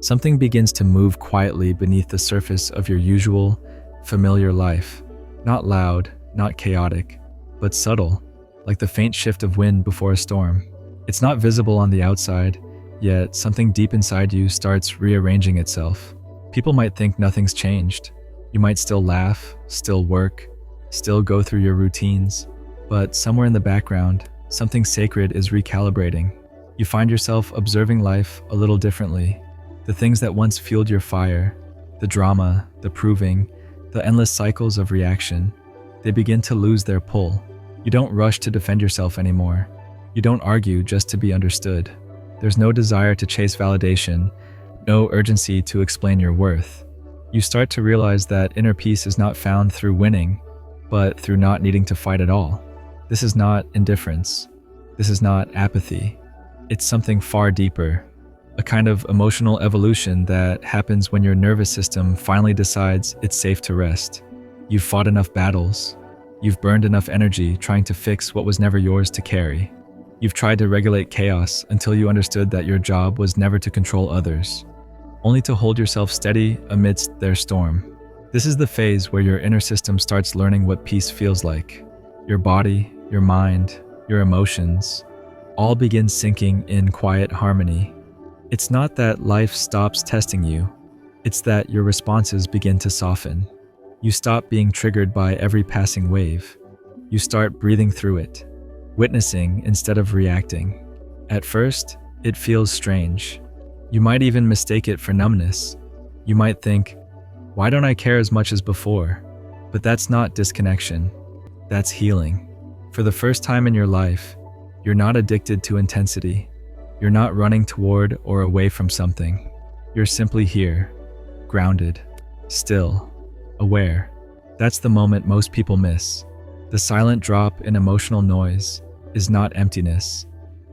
Something begins to move quietly beneath the surface of your usual, familiar life. Not loud, not chaotic, but subtle, like the faint shift of wind before a storm. It's not visible on the outside, yet something deep inside you starts rearranging itself. People might think nothing's changed. You might still laugh, still work, still go through your routines, but somewhere in the background, something sacred is recalibrating. You find yourself observing life a little differently. The things that once fueled your fire, the drama, the proving, the endless cycles of reaction, they begin to lose their pull. You don't rush to defend yourself anymore. You don't argue just to be understood. There's no desire to chase validation, no urgency to explain your worth. You start to realize that inner peace is not found through winning, but through not needing to fight at all. This is not indifference. This is not apathy. It's something far deeper. A kind of emotional evolution that happens when your nervous system finally decides it's safe to rest. You've fought enough battles. You've burned enough energy trying to fix what was never yours to carry. You've tried to regulate chaos until you understood that your job was never to control others, only to hold yourself steady amidst their storm. This is the phase where your inner system starts learning what peace feels like. Your body, your mind, your emotions, all begin sinking in quiet harmony. It's not that life stops testing you, it's that your responses begin to soften. You stop being triggered by every passing wave. You start breathing through it, witnessing instead of reacting. At first, it feels strange. You might even mistake it for numbness. You might think, why don't I care as much as before? But that's not disconnection. That's healing. For the first time in your life, you're not addicted to intensity. You're not running toward or away from something. You're simply here, grounded, still, aware. That's the moment most people miss. The silent drop in emotional noise is not emptiness.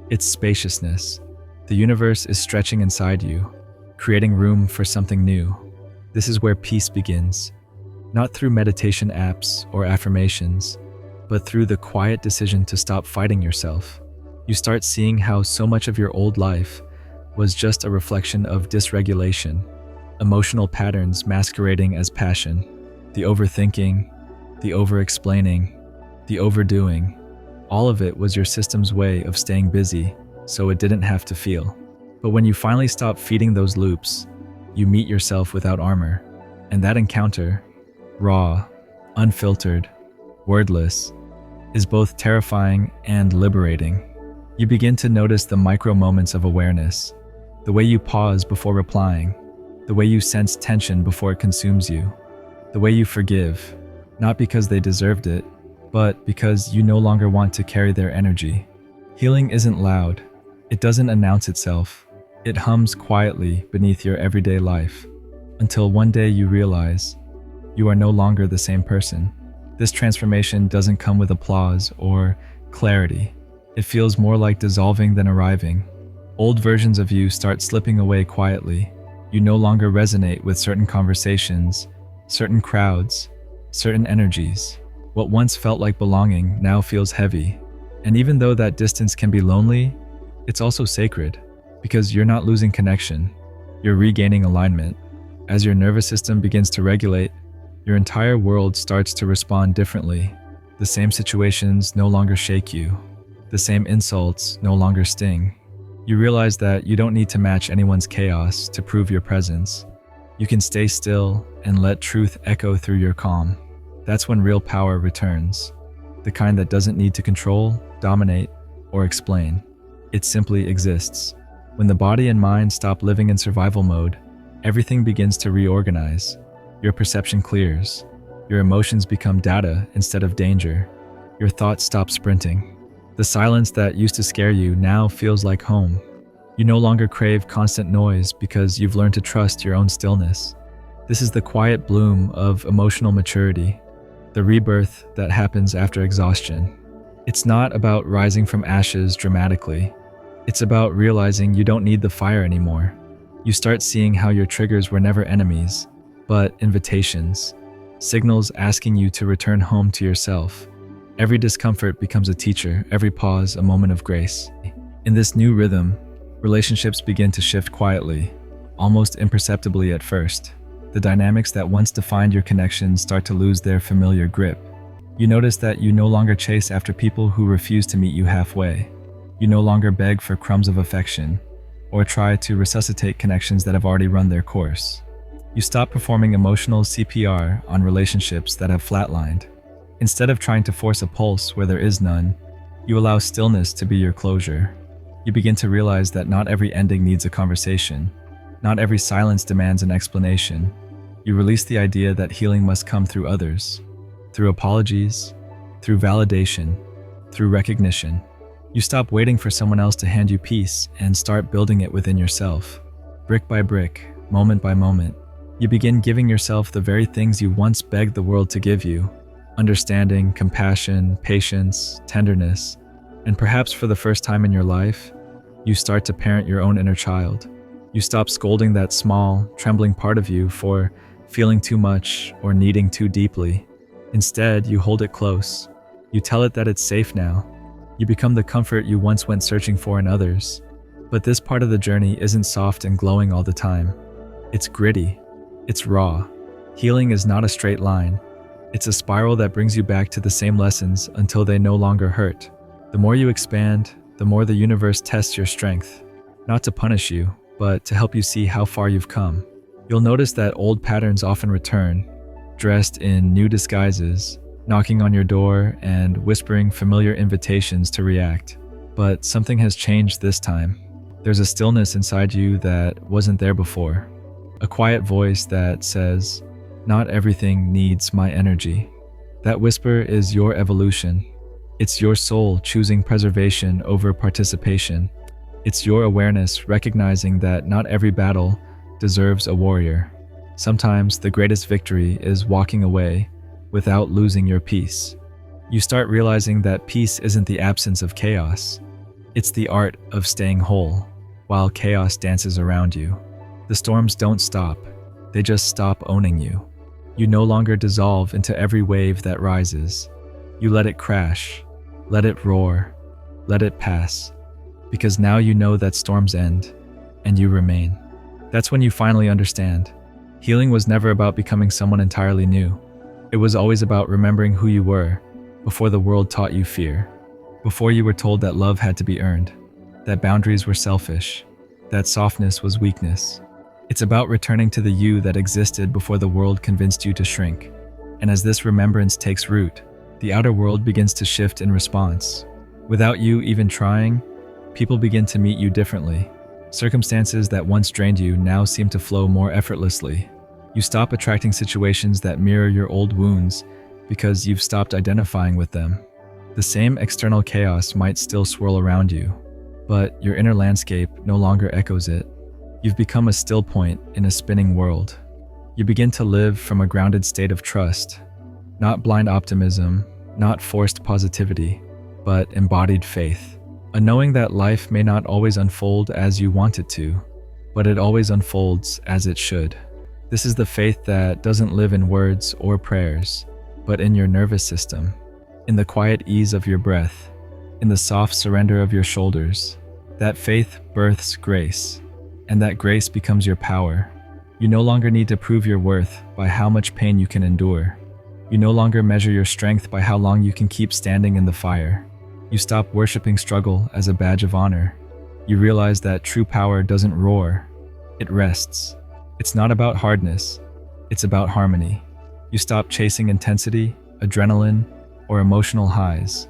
It's spaciousness. The universe is stretching inside you, creating room for something new. This is where peace begins, not through meditation apps or affirmations, but through the quiet decision to stop fighting yourself. You start seeing how so much of your old life was just a reflection of dysregulation, emotional patterns masquerading as passion, the overthinking, the over-explaining, the overdoing. All of it was your system's way of staying busy so it didn't have to feel. But when you finally stop feeding those loops, you meet yourself without armor. And that encounter, raw, unfiltered, wordless, is both terrifying and liberating. You begin to notice the micro moments of awareness, the way you pause before replying, the way you sense tension before it consumes you, the way you forgive, not because they deserved it, but because you no longer want to carry their energy. Healing isn't loud. It doesn't announce itself. It hums quietly beneath your everyday life, until one day you realize you are no longer the same person. This transformation doesn't come with applause or clarity. It feels more like dissolving than arriving. Old versions of you start slipping away quietly. You no longer resonate with certain conversations, certain crowds, certain energies. What once felt like belonging now feels heavy. And even though that distance can be lonely, it's also sacred, because you're not losing connection. You're regaining alignment. As your nervous system begins to regulate, your entire world starts to respond differently. The same situations no longer shake you. The same insults no longer sting. You realize that you don't need to match anyone's chaos to prove your presence. You can stay still and let truth echo through your calm. That's when real power returns. The kind that doesn't need to control, dominate, or explain. It simply exists. When the body and mind stop living in survival mode, everything begins to reorganize. Your perception clears. Your emotions become data instead of danger. Your thoughts stop sprinting. The silence that used to scare you now feels like home. You no longer crave constant noise because you've learned to trust your own stillness. This is the quiet bloom of emotional maturity, the rebirth that happens after exhaustion. It's not about rising from ashes dramatically. It's about realizing you don't need the fire anymore. You start seeing how your triggers were never enemies, but invitations, signals asking you to return home to yourself. Every discomfort becomes a teacher, every pause a moment of grace. In this new rhythm, relationships begin to shift quietly. almost imperceptibly at first. The dynamics that once defined your connections start to lose their familiar grip. You notice that you no longer chase after people who refuse to meet you halfway. You no longer beg for crumbs of affection, or try to resuscitate connections that have already run their course. You stop performing emotional CPR on relationships that have flatlined. Instead of trying to force a pulse where there is none, you allow stillness to be your closure. You begin to realize that not every ending needs a conversation. Not every silence demands an explanation. You release the idea that healing must come through others, through apologies, through validation, through recognition. You stop waiting for someone else to hand you peace and start building it within yourself. Brick by brick, moment by moment, you begin giving yourself the very things you once begged the world to give you: understanding, compassion, patience, tenderness, and perhaps for the first time in your life, you start to parent your own inner child. You stop scolding that small, trembling part of you for feeling too much or needing too deeply. Instead, you hold it close. You tell it that it's safe now. You become the comfort you once went searching for in others. But this part of the journey isn't soft and glowing all the time. It's gritty. It's raw. Healing is not a straight line. It's a spiral that brings you back to the same lessons until they no longer hurt. The more you expand, the more the universe tests your strength. Not to punish you, but to help you see how far you've come. You'll notice that old patterns often return, dressed in new disguises, knocking on your door and whispering familiar invitations to react. But something has changed this time. There's a stillness inside you that wasn't there before. A quiet voice that says, "Not everything needs my energy." That whisper is your evolution. It's your soul choosing preservation over participation. It's your awareness recognizing that not every battle deserves a warrior. Sometimes the greatest victory is walking away without losing your peace. You start realizing that peace isn't the absence of chaos. It's the art of staying whole while chaos dances around you. The storms don't stop. They just stop owning you. You no longer dissolve into every wave that rises. You let it crash, let it roar, let it pass. Because now you know that storms end, and you remain. That's when you finally understand. Healing was never about becoming someone entirely new. It was always about remembering who you were before the world taught you fear, before you were told that love had to be earned, that boundaries were selfish, that softness was weakness. It's about returning to the you that existed before the world convinced you to shrink. And as this remembrance takes root, the outer world begins to shift in response. Without you even trying, people begin to meet you differently. Circumstances that once drained you now seem to flow more effortlessly. You stop attracting situations that mirror your old wounds because you've stopped identifying with them. The same external chaos might still swirl around you, but your inner landscape no longer echoes it. You've become a still point in a spinning world. You begin to live from a grounded state of trust, not blind optimism, not forced positivity, but embodied faith. A knowing that life may not always unfold as you want it to, but it always unfolds as it should. This is the faith that doesn't live in words or prayers, but in your nervous system, in the quiet ease of your breath, in the soft surrender of your shoulders. That faith births grace, and that grace becomes your power. You no longer need to prove your worth by how much pain you can endure. You no longer measure your strength by how long you can keep standing in the fire. You stop worshiping struggle as a badge of honor. You realize that true power doesn't roar, it rests. It's not about hardness, it's about harmony. You stop chasing intensity, adrenaline, or emotional highs.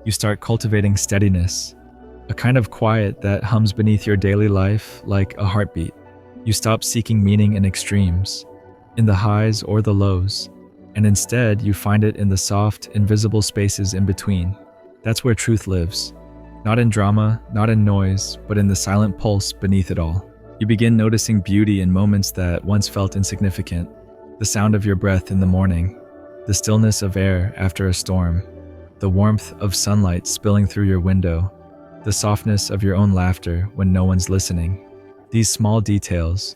You start cultivating steadiness, a kind of quiet that hums beneath your daily life like a heartbeat. You stop seeking meaning in extremes, in the highs or the lows, and instead you find it in the soft, invisible spaces in between. That's where truth lives. Not in drama, not in noise, but in the silent pulse beneath it all. You begin noticing beauty in moments that once felt insignificant. The sound of your breath in the morning, the stillness of air after a storm, the warmth of sunlight spilling through your window, the softness of your own laughter when no one's listening. These small details,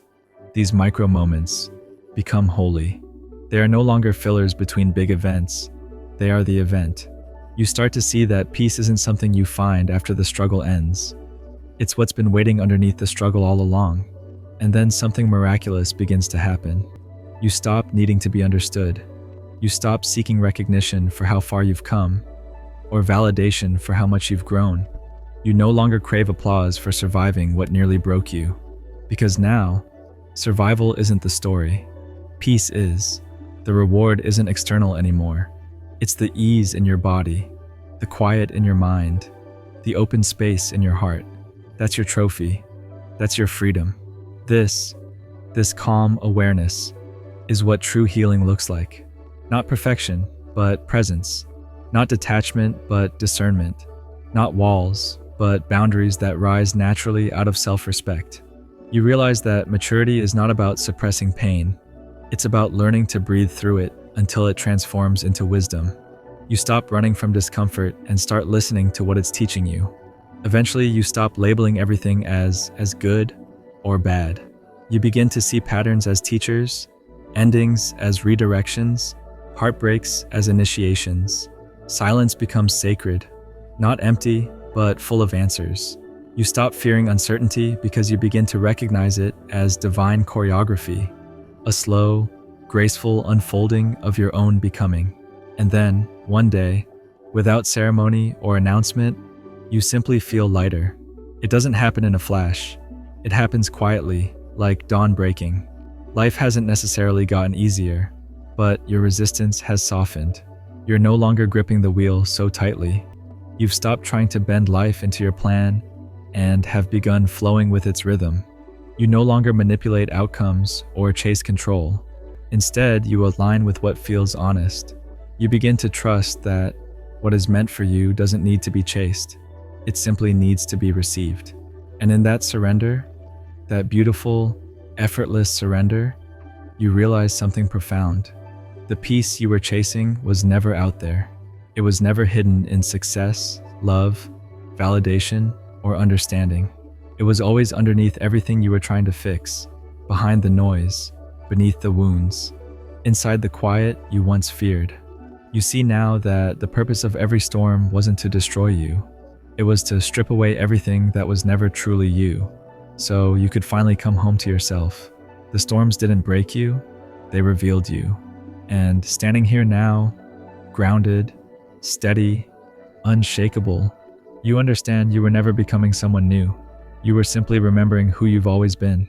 these micro moments, become holy. They are no longer fillers between big events. They are the event. You start to see that peace isn't something you find after the struggle ends. It's what's been waiting underneath the struggle all along. And then something miraculous begins to happen. You stop needing to be understood. You stop seeking recognition for how far you've come, or validation for how much you've grown. You no longer crave applause for surviving what nearly broke you. Because now, survival isn't the story. Peace is. The reward isn't external anymore. It's the ease in your body, the quiet in your mind, the open space in your heart. That's your trophy. That's your freedom. This calm awareness is what true healing looks like. Not perfection, but presence. Not detachment, but discernment. Not walls, but boundaries that rise naturally out of self-respect. You realize that maturity is not about suppressing pain. It's about learning to breathe through it until it transforms into wisdom. You stop running from discomfort and start listening to what it's teaching you. Eventually, you stop labeling everything as good or bad. You begin to see patterns as teachers, endings as redirections, heartbreaks as initiations. Silence becomes sacred, not empty, but full of answers. You stop fearing uncertainty because you begin to recognize it as divine choreography, a slow, graceful unfolding of your own becoming. And then, one day, without ceremony or announcement, you simply feel lighter. It doesn't happen in a flash. It happens quietly, like dawn breaking. Life hasn't necessarily gotten easier, but your resistance has softened. You're no longer gripping the wheel so tightly. You've stopped trying to bend life into your plan and have begun flowing with its rhythm. You no longer manipulate outcomes or chase control. Instead, you align with what feels honest. You begin to trust that what is meant for you doesn't need to be chased. It simply needs to be received. And in that surrender, that beautiful, effortless surrender, you realize something profound. The peace you were chasing was never out there. It was never hidden in success, love, validation, or understanding. It was always underneath everything you were trying to fix, behind the noise, beneath the wounds, inside the quiet you once feared. You see now that the purpose of every storm wasn't to destroy you. It was to strip away everything that was never truly you, so you could finally come home to yourself. The storms didn't break you, they revealed you. And standing here now, grounded, steady, unshakable, you understand you were never becoming someone new. You were simply remembering who you've always been.